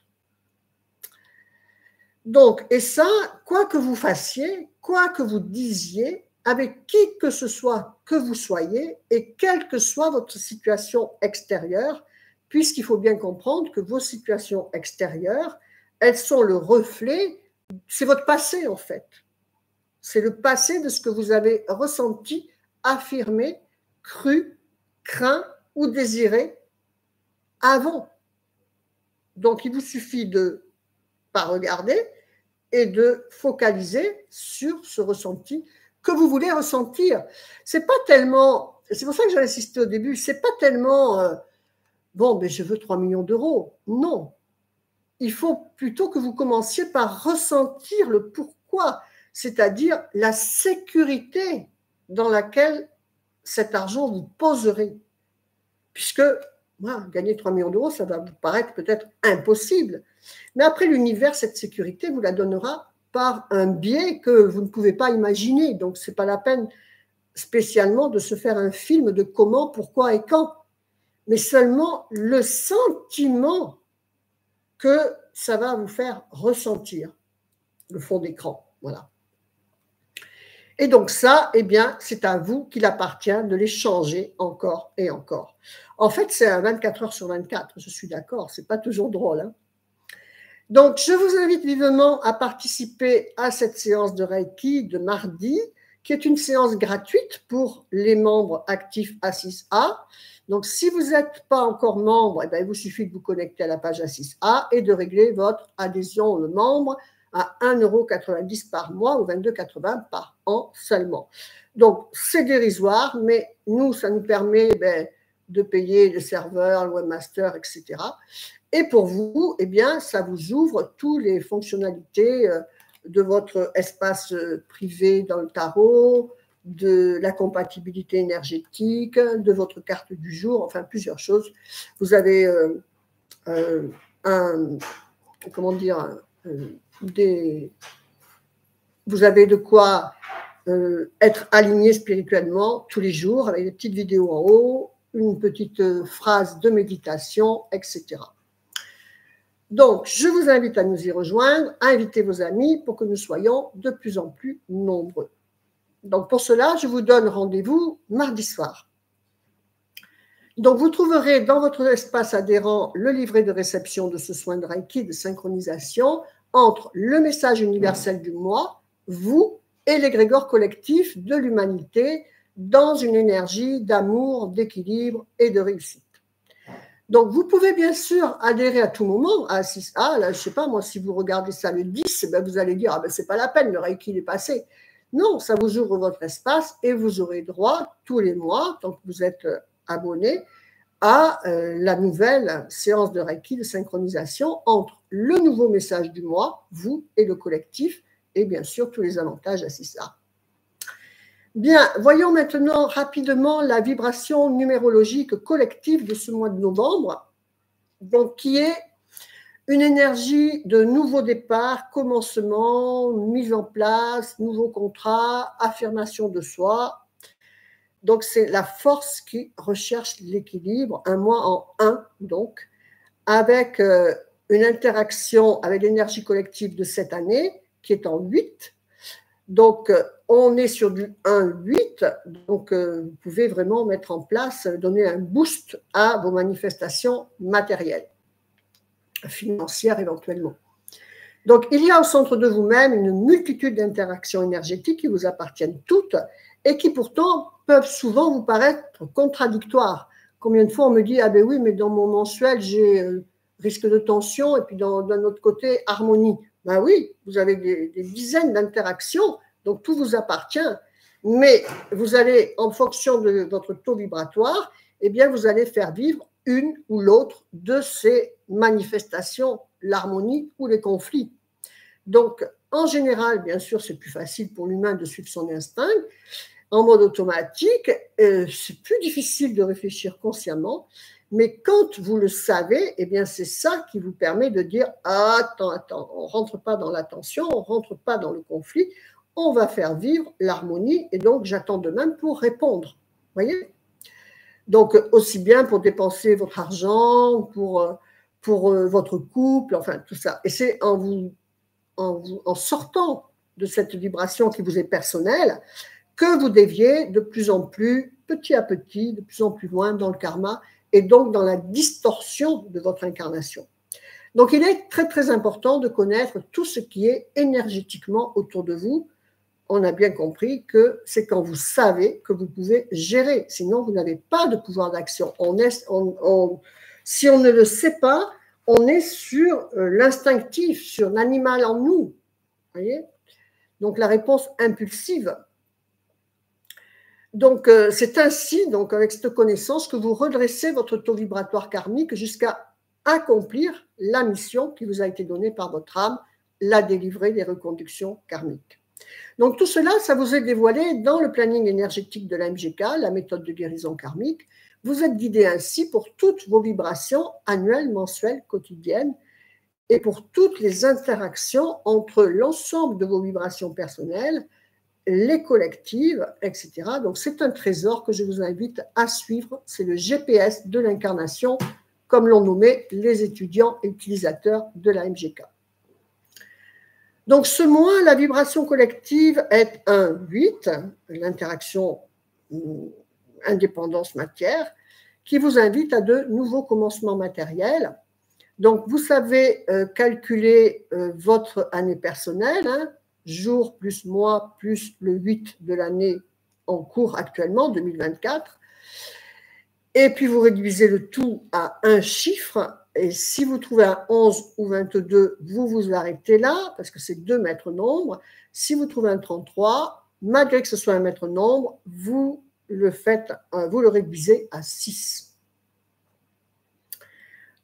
Donc, et ça, quoi que vous fassiez, quoi que vous disiez, avec qui que ce soit que vous soyez et quelle que soit votre situation extérieure, puisqu'il faut bien comprendre que vos situations extérieures, elles sont le reflet, c'est votre passé en fait. C'est le passé de ce que vous avez ressenti, affirmé, cru, craint ou désiré avant. Donc, il vous suffit de pas regarder et de focaliser sur ce ressenti que vous voulez ressentir. C'est pas tellement, c'est pour ça que j'ai insisté au début, c'est pas tellement bon, mais je veux 3 millions d'euros. Non. Il faut plutôt que vous commenciez par ressentir le pourquoi, c'est-à-dire la sécurité dans laquelle cet argent vous poserait. Puisque gagner 3 millions d'euros, ça va vous paraître peut-être impossible. Mais après, l'univers, cette sécurité, vous la donnera par un biais que vous ne pouvez pas imaginer. Donc, ce n'est pas la peine spécialement de se faire un film de comment, pourquoi et quand, mais seulement le sentiment que ça va vous faire ressentir, le fond d'écran. Voilà. Et donc ça, eh bien, c'est à vous qu'il appartient de les changer encore et encore. En fait, c'est un 24 heures sur 24, je suis d'accord, c'est pas toujours drôle. Hein. Donc, je vous invite vivement à participer à cette séance de Reiki de mardi, qui est une séance gratuite pour les membres actifs A6A. Donc, si vous n'êtes pas encore membre, eh bien, il vous suffit de vous connecter à la page A6A et de régler votre adhésion de membre à 1,90 € par mois ou 22,80 € par an seulement. Donc, c'est dérisoire, mais nous, ça nous permet de payer le serveur, le webmaster, etc. Et pour vous, eh bien, ça vous ouvre toutes les fonctionnalités de votre espace privé dans le tarot, de la compatibilité énergétique, de votre carte du jour, enfin plusieurs choses. Vous avez vous avez de quoi être aligné spirituellement tous les jours avec des petites vidéos en haut, une petite phrase de méditation, etc. Donc, je vous invite à nous y rejoindre, à inviter vos amis pour que nous soyons de plus en plus nombreux. Donc, pour cela, je vous donne rendez-vous mardi soir. Donc, vous trouverez dans votre espace adhérent le livret de réception de ce soin de Reiki, de synchronisation, entre le message universel du mois, vous et l'égrégore collectif de l'humanité dans une énergie d'amour, d'équilibre et de réussite. Donc, vous pouvez bien sûr adhérer à tout moment à 6A. Là, je ne sais pas, moi, si vous regardez ça le 10, vous allez dire, ce n'est pas la peine, le Reiki est passé. Non, ça vous ouvre votre espace et vous aurez droit tous les mois, tant que vous êtes abonné, à la nouvelle séance de Reiki de synchronisation entre le nouveau message du mois, vous et le collectif, et bien sûr tous les avantages à 6A. Bien, voyons maintenant rapidement la vibration numérologique collective de ce mois de novembre, donc qui est une énergie de nouveau départ, commencement, mise en place, nouveau contrat, affirmation de soi. Donc, c'est la force qui recherche l'équilibre, un mois en un, donc, avec une interaction avec l'énergie collective de cette année, qui est en 8. Donc, on est sur du 1-8, donc vous pouvez vraiment mettre en place, donner un boost à vos manifestations matérielles, financières éventuellement. Donc, il y a au centre de vous-même une multitude d'interactions énergétiques qui vous appartiennent toutes et qui pourtant peuvent souvent vous paraître contradictoires. Combien de fois on me dit « Ah ben oui, mais dans mon mensuel, j'ai risque de tension et puis d'un autre côté, harmonie ». Ben oui, vous avez des dizaines d'interactions, donc tout vous appartient, mais vous allez, en fonction de votre taux vibratoire, eh bien vous allez faire vivre une ou l'autre de ces manifestations, l'harmonie ou les conflits. Donc, en général, bien sûr, c'est plus facile pour l'humain de suivre son instinct. En mode automatique, c'est plus difficile de réfléchir consciemment, Mais quand vous le savez, eh bien c'est ça qui vous permet de dire « Attends, on ne rentre pas dans la tension, on ne rentre pas dans le conflit, on va faire vivre l'harmonie et donc j'attends de même pour répondre. » Voyez ? Donc aussi bien pour dépenser votre argent, pour votre couple, enfin tout ça. Et c'est en sortant de cette vibration qui vous est personnelle que vous déviez de plus en plus, petit à petit, de plus en plus loin dans le karma et donc dans la distorsion de votre incarnation. Donc il est très très important de connaître tout ce qui est énergétiquement autour de vous. On a bien compris que c'est quand vous savez que vous pouvez gérer, sinon vous n'avez pas de pouvoir d'action. Si on ne le sait pas, on est sur l'instinctif, sur l'animal en nous. Voyez ? Donc la réponse impulsive. Donc c'est ainsi, donc avec cette connaissance, que vous redressez votre taux vibratoire karmique jusqu'à accomplir la mission qui vous a été donnée par votre âme, la délivrer des reconductions karmiques. Donc tout cela, ça vous est dévoilé dans le planning énergétique de la MGK, la méthode de guérison karmique. Vous êtes guidé ainsi pour toutes vos vibrations annuelles, mensuelles, quotidiennes et pour toutes les interactions entre l'ensemble de vos vibrations personnelles, les collectives, etc. Donc c'est un trésor que je vous invite à suivre. C'est le GPS de l'incarnation, comme l'ont nommé les étudiants et utilisateurs de la MGK. Donc ce mois, la vibration collective est un 8, l'interaction indépendance-matière, qui vous invite à de nouveaux commencements matériels. Donc vous savez calculer votre année personnelle, hein, jour plus mois plus le 8 de l'année en cours actuellement, 2024. Et puis vous réduisez le tout à un chiffre. Et si vous trouvez un 11 ou 22, vous vous arrêtez là, parce que c'est deux maîtres nombres. Si vous trouvez un 33, malgré que ce soit un maître nombre, vous le réduisez à 6.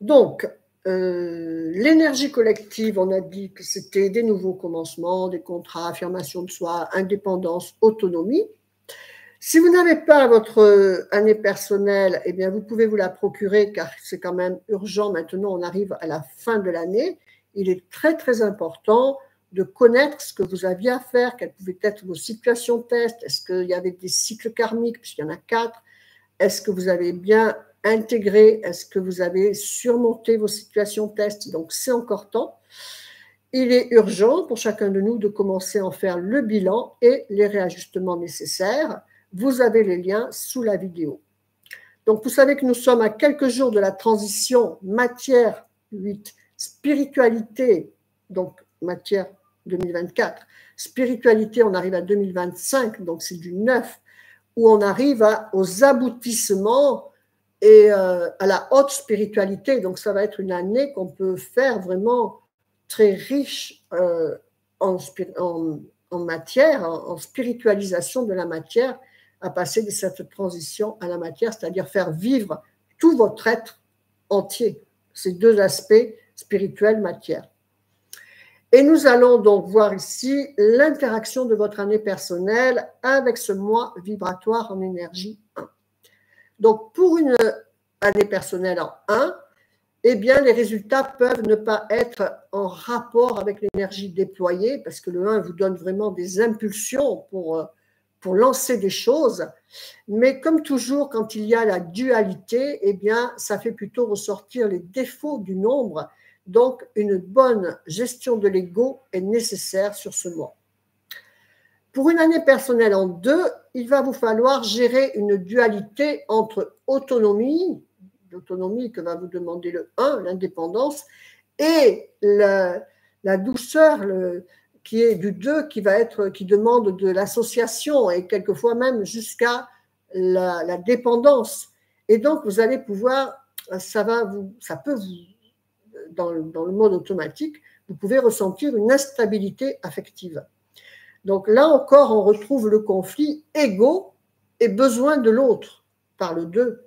Donc, l'énergie collective, on a dit que c'était des nouveaux commencements, des contrats, affirmation de soi, indépendance, autonomie. Si vous n'avez pas votre année personnelle, eh bien vous pouvez vous la procurer car c'est quand même urgent. Maintenant, on arrive à la fin de l'année. Il est très, très important de connaître ce que vous aviez à faire, quelles pouvaient être vos situations test. Est-ce qu'il y avait des cycles karmiques, puisqu'il y en a 4? Est-ce que vous avez bien intégré? Est-ce que vous avez surmonté vos situations test? Donc, c'est encore temps. Il est urgent pour chacun de nous de commencer à en faire le bilan et les réajustements nécessaires. Vous avez les liens sous la vidéo. Donc, vous savez que nous sommes à quelques jours de la transition matière 8, spiritualité, donc matière 2024. Spiritualité, on arrive à 2025, donc c'est du 9, où on arrive aux aboutissements et à la haute spiritualité. Donc, ça va être une année qu'on peut faire vraiment très riche en matière, en spiritualisation de la matière, à passer de cette transition à la matière, c'est-à-dire faire vivre tout votre être entier, ces deux aspects spirituels, matière. Et nous allons donc voir ici l'interaction de votre année personnelle avec ce mois vibratoire en énergie 1. Donc pour une année personnelle en 1, eh bien les résultats peuvent ne pas être en rapport avec l'énergie déployée, parce que le 1 vous donne vraiment des impulsions pour lancer des choses, mais comme toujours, quand il y a la dualité, eh bien, ça fait plutôt ressortir les défauts du nombre. Donc, une bonne gestion de l'ego est nécessaire sur ce mois. Pour une année personnelle en 2, il va vous falloir gérer une dualité entre autonomie, l'autonomie que va vous demander le 1, l'indépendance, et la douceur, qui est du 2, qui demande de l'association et quelquefois même jusqu'à la dépendance. Et donc, vous allez pouvoir, dans le mode automatique, vous pouvez ressentir une instabilité affective. Donc là encore, on retrouve le conflit ego et besoin de l'autre par le 2.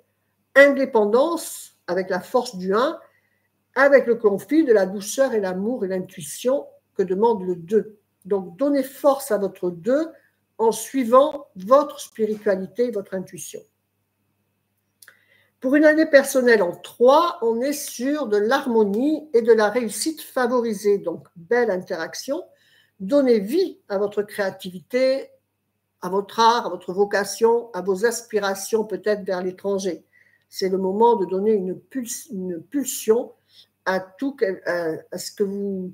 Indépendance avec la force du 1, avec le conflit de la douceur et l'amour et l'intuition que demande le 2. Donc, donnez force à votre 2 en suivant votre spiritualité et votre intuition. Pour une année personnelle en 3, on est sur de l'harmonie et de la réussite favorisée. Donc, belle interaction. Donnez vie à votre créativité, à votre art, à votre vocation, à vos aspirations peut-être vers l'étranger. C'est le moment de donner une pulsion à tout, à ce que vous,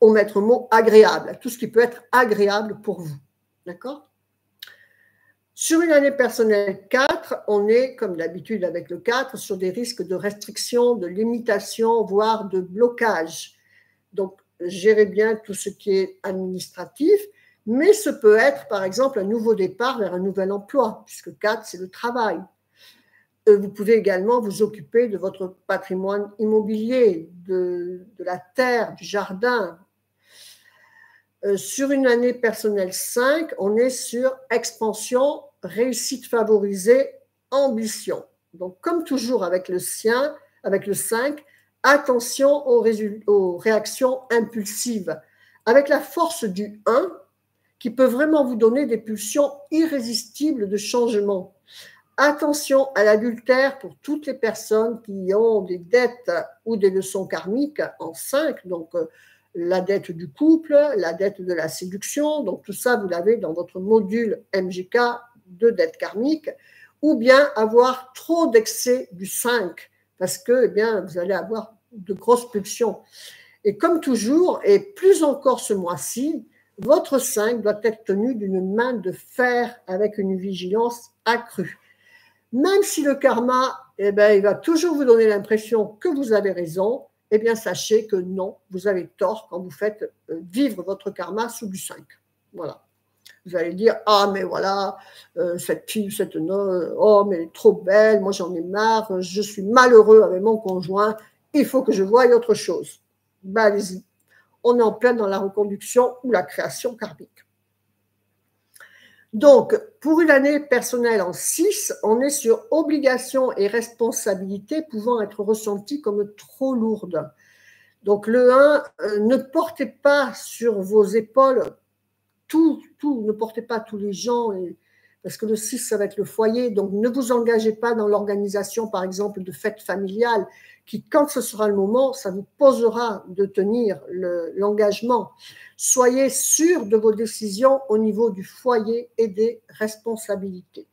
au maître mot, agréable, à tout ce qui peut être agréable pour vous. D'accord ? Sur une année personnelle 4, on est, comme d'habitude avec le 4, sur des risques de restriction, de limitation, voire de blocage. Donc, gérez bien tout ce qui est administratif, mais ce peut être, par exemple, un nouveau départ vers un nouvel emploi, puisque 4, c'est le travail. Vous pouvez également vous occuper de votre patrimoine immobilier, de la terre, du jardin. Sur une année personnelle 5, on est sur expansion, réussite favorisée, ambition. Donc, comme toujours avec le 5, attention aux réactions impulsives. Avec la force du 1, qui peut vraiment vous donner des pulsions irrésistibles de changement. Attention à l'adultère pour toutes les personnes qui ont des dettes ou des leçons karmiques en 5, donc la dette du couple, la dette de la séduction, donc tout ça vous l'avez dans votre module MJK de dette karmique, ou bien avoir trop d'excès du 5, parce que eh bien, vous allez avoir de grosses pulsions. Et comme toujours, et plus encore ce mois-ci, votre 5 doit être tenu d'une main de fer avec une vigilance accrue. Même si le karma, eh bien, il va toujours vous donner l'impression que vous avez raison, eh bien, sachez que non, vous avez tort quand vous faites vivre votre karma sous du 5. Voilà. Vous allez dire, ah, mais voilà, cette fille, oh, mais elle est trop belle, moi j'en ai marre, je suis malheureux avec mon conjoint, il faut que je voie autre chose. Ben, allez-y. On est en plein dans la reconduction ou la création karmique. Donc, pour une année personnelle en 6, on est sur obligations et responsabilités pouvant être ressenties comme trop lourdes. Donc, le 1, ne portez pas sur vos épaules tout, ne portez pas tous les gens, parce que le 6, ça va être le foyer, donc ne vous engagez pas dans l'organisation, par exemple, de fêtes familiales, qui, quand ce sera le moment, ça vous posera de tenir l'engagement. Soyez sûr de vos décisions au niveau du foyer et des responsabilités.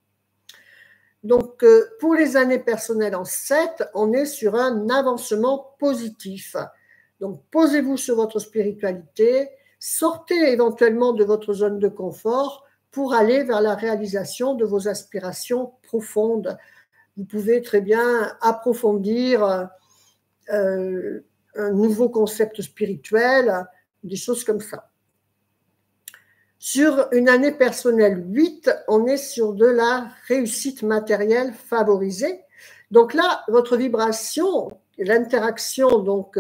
Donc, pour les années personnelles en 7, on est sur un avancement positif. Donc, posez-vous sur votre spiritualité, sortez éventuellement de votre zone de confort pour aller vers la réalisation de vos aspirations profondes. Vous pouvez très bien approfondir un nouveau concept spirituel, des choses comme ça. Sur une année personnelle 8, on est sur de la réussite matérielle favorisée. Donc là, votre vibration, l'interaction, donc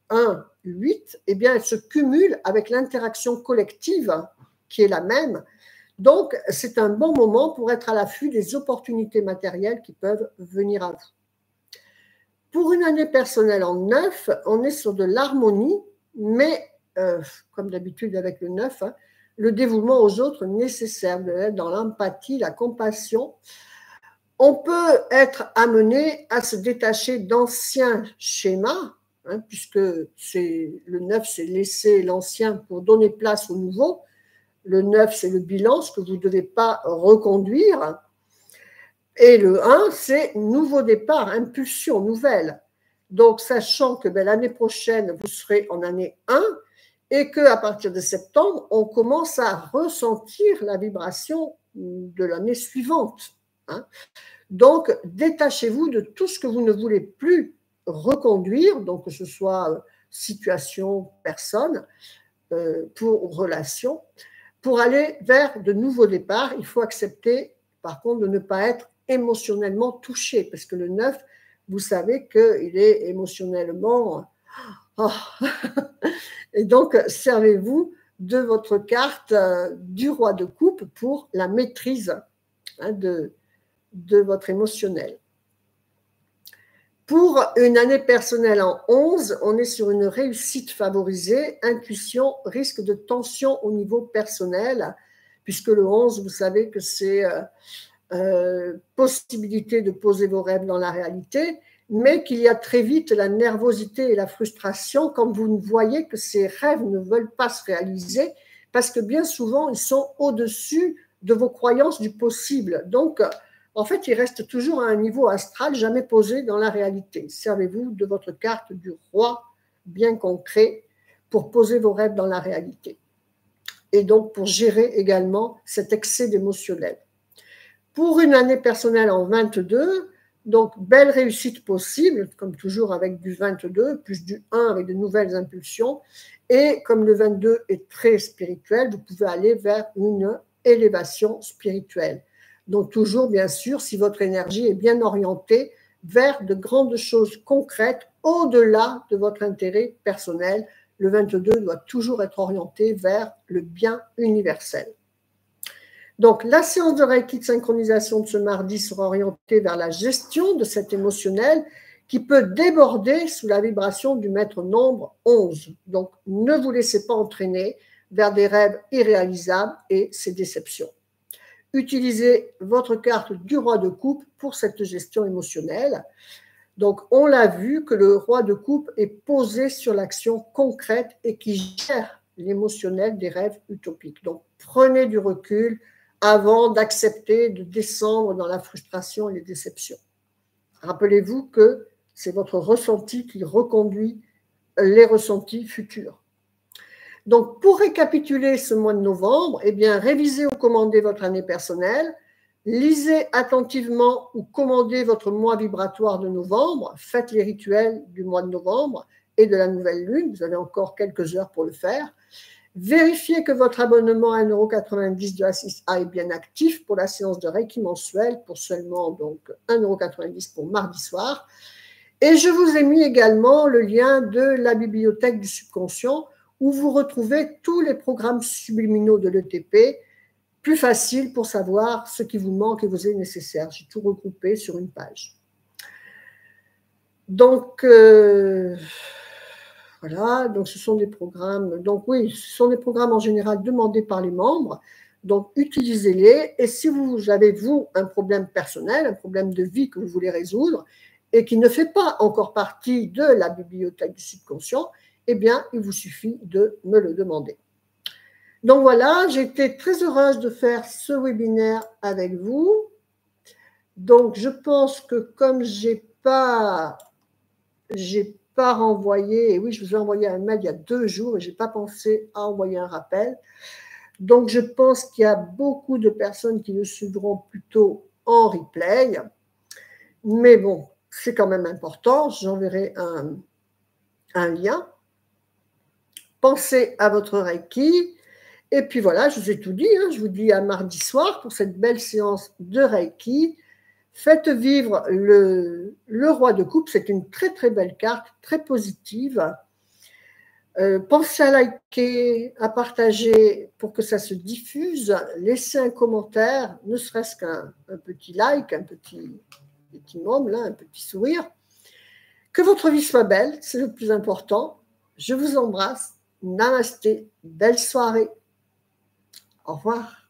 1, 8, eh bien, elle se cumule avec l'interaction collective qui est la même. Donc, c'est un bon moment pour être à l'affût des opportunités matérielles qui peuvent venir à vous. Pour une année personnelle en 9, on est sur de l'harmonie, mais comme d'habitude avec le 9, le dévouement aux autres nécessaire, dans l'empathie, la compassion. On peut être amené à se détacher d'anciens schémas, puisque le 9, c'est laisser l'ancien pour donner place au nouveau. Le 9, c'est le bilan, ce que vous ne devez pas reconduire. Et le 1, c'est nouveau départ, impulsion nouvelle. Donc, sachant que l'année prochaine, vous serez en année 1 et qu'à partir de septembre, on commence à ressentir la vibration de l'année suivante. Donc, détachez-vous de tout ce que vous ne voulez plus reconduire, donc que ce soit situation, personne, pour relation. Pour aller vers de nouveaux départs, il faut accepter, par contre, de ne pas être émotionnellement touché, parce que le 9, vous savez qu'il est émotionnellement... Oh. Et donc, servez-vous de votre carte du roi de coupe pour la maîtrise de votre émotionnel. Pour une année personnelle en 11, on est sur une réussite favorisée, intuition, risque de tension au niveau personnel, puisque le 11, vous savez que c'est possibilité de poser vos rêves dans la réalité, mais qu'il y a très vite la nervosité et la frustration quand vous voyez que ces rêves ne veulent pas se réaliser, parce que bien souvent, ils sont au-dessus de vos croyances du possible. Donc, en fait, ils restent toujours à un niveau astral, jamais posé dans la réalité. Servez-vous de votre carte du roi bien concret pour poser vos rêves dans la réalité. Et donc, pour gérer également cet excès d'émotionnel. Pour une année personnelle en 22, donc belle réussite possible, comme toujours avec du 22, plus du 1 avec de nouvelles impulsions. Et comme le 22 est très spirituel, vous pouvez aller vers une élévation spirituelle. Donc toujours, bien sûr, si votre énergie est bien orientée vers de grandes choses concrètes au-delà de votre intérêt personnel, le 22 doit toujours être orienté vers le bien universel. Donc, la séance de Reiki de synchronisation de ce mardi sera orientée vers la gestion de cet émotionnel qui peut déborder sous la vibration du maître nombre 11. Donc, ne vous laissez pas entraîner vers des rêves irréalisables et ces déceptions. Utilisez votre carte du roi de coupe pour cette gestion émotionnelle. Donc, on l'a vu que le roi de coupe est posé sur l'action concrète et qui gère l'émotionnel des rêves utopiques. Donc, prenez du recul avant d'accepter de descendre dans la frustration et les déceptions. Rappelez-vous que c'est votre ressenti qui reconduit les ressentis futurs. Donc, pour récapituler ce mois de novembre, eh bien, révisez ou commandez votre année personnelle, lisez attentivement ou commandez votre mois vibratoire de novembre, faites les rituels du mois de novembre et de la nouvelle lune, vous avez encore quelques heures pour le faire. Vérifiez que votre abonnement à 1,90 € de la 6A est bien actif pour la séance de Reiki mensuelle pour seulement donc 1,90 € pour mardi soir. Et je vous ai mis également le lien de la bibliothèque du subconscient où vous retrouvez tous les programmes subliminaux de l'ETP, plus facile pour savoir ce qui vous manque et vous est nécessaire. J'ai tout regroupé sur une page. Donc, voilà, donc ce sont des programmes, donc oui, ce sont des programmes en général demandés par les membres, donc utilisez-les, et si vous avez, vous, un problème personnel, un problème de vie que vous voulez résoudre, et qui ne fait pas encore partie de la bibliothèque du subconscient, eh bien, il vous suffit de me le demander. Donc voilà, j'ai été très heureuse de faire ce webinaire avec vous. Donc, je pense que comme j'ai pas renvoyé, et oui, je vous ai envoyé un mail il y a 2 jours et je n'ai pas pensé à envoyer un rappel. Donc, je pense qu'il y a beaucoup de personnes qui le suivront plutôt en replay. Mais bon, c'est quand même important. J'enverrai un lien. Pensez à votre Reiki. Et puis voilà, je vous ai tout dit. Je vous dis à mardi soir pour cette belle séance de Reiki. Faites vivre le roi de coupe, c'est une très très belle carte, très positive. Pensez à liker, à partager pour que ça se diffuse. Laissez un commentaire, ne serait-ce qu'un petit like, un petit môme, là, un petit sourire. Que votre vie soit belle, c'est le plus important. Je vous embrasse. Namasté, belle soirée. Au revoir.